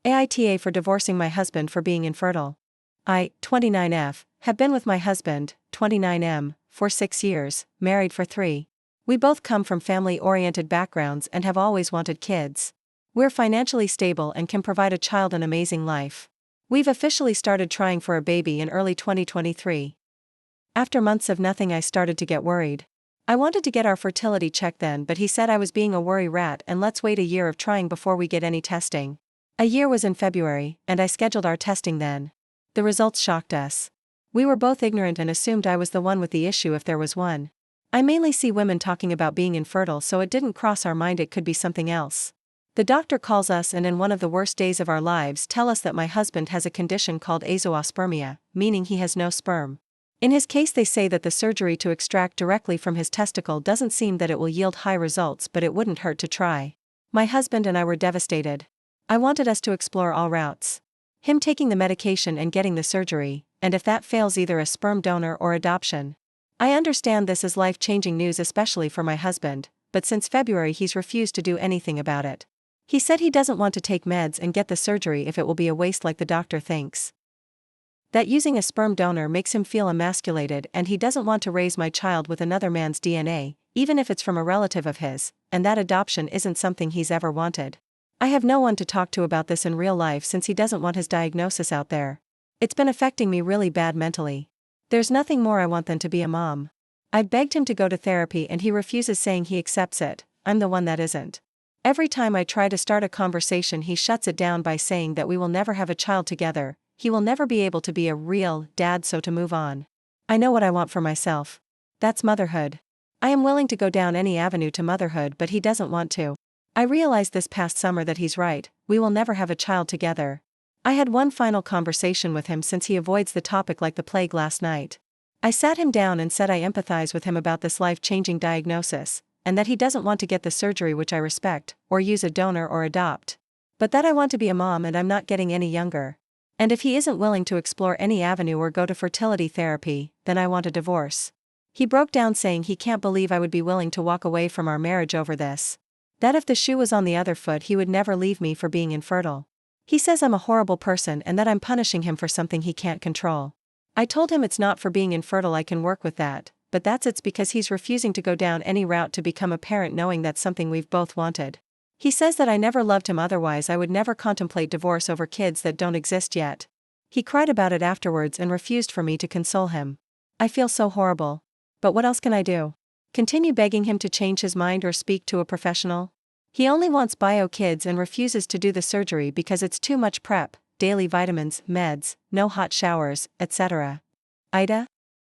AITA for divorcing my husband for being infertile. I, 29F, have been with my husband, 29M, for 6 years, married for 3. We both come from family-oriented backgrounds and have always wanted kids. We're financially stable and can provide a child an amazing life. We've officially started trying for a baby in early 2023. After months of nothing, I started to get worried. I wanted to get our fertility checked then, but he said I was being a worry rat and let's wait a year of trying before we get any testing. A year was in February, and I scheduled our testing then. The results shocked us. We were both ignorant and assumed I was the one with the issue if there was one. I mainly see women talking about being infertile, so it didn't cross our mind it could be something else. The doctor calls us and in one of the worst days of our lives tell us that my husband has a condition called azoospermia, meaning he has no sperm. In his case they say that the surgery to extract directly from his testicle doesn't seem that it will yield high results, but it wouldn't hurt to try. My husband and I were devastated. I wanted us to explore all routes. Him taking the medication and getting the surgery, and if that fails, either a sperm donor or adoption. I understand this is life-changing news, especially for my husband, but since February he's refused to do anything about it. He said he doesn't want to take meds and get the surgery if it will be a waste like the doctor thinks. That using a sperm donor makes him feel emasculated, and he doesn't want to raise my child with another man's DNA, even if it's from a relative of his, and that adoption isn't something he's ever wanted. I have no one to talk to about this in real life since he doesn't want his diagnosis out there. It's been affecting me really bad mentally. There's nothing more I want than to be a mom. I begged him to go to therapy and he refuses, saying he accepts it. I'm the one that isn't. Every time I try to start a conversation he shuts it down by saying that we will never have a child together, he will never be able to be a real dad, so to move on. I know what I want for myself. That's motherhood. I am willing to go down any avenue to motherhood, but he doesn't want to. I realized this past summer that he's right, we will never have a child together. I had one final conversation with him since he avoids the topic like the plague last night. I sat him down and said I empathize with him about this life-changing diagnosis, and that he doesn't want to get the surgery, which I respect, or use a donor or adopt. But that I want to be a mom and I'm not getting any younger. And if he isn't willing to explore any avenue or go to fertility therapy, then I want a divorce. He broke down saying he can't believe I would be willing to walk away from our marriage over this. That if the shoe was on the other foot he would never leave me for being infertile. He says I'm a horrible person and that I'm punishing him for something he can't control. I told him it's not for being infertile, I can work with that, but it's because he's refusing to go down any route to become a parent, knowing that's something we've both wanted. He says that I never loved him, otherwise I would never contemplate divorce over kids that don't exist yet. He cried about it afterwards and refused for me to console him. I feel so horrible. But what else can I do? Continue begging him to change his mind or speak to a professional? He only wants bio kids and refuses to do the surgery because it's too much prep, daily vitamins, meds, no hot showers, etc. AITA?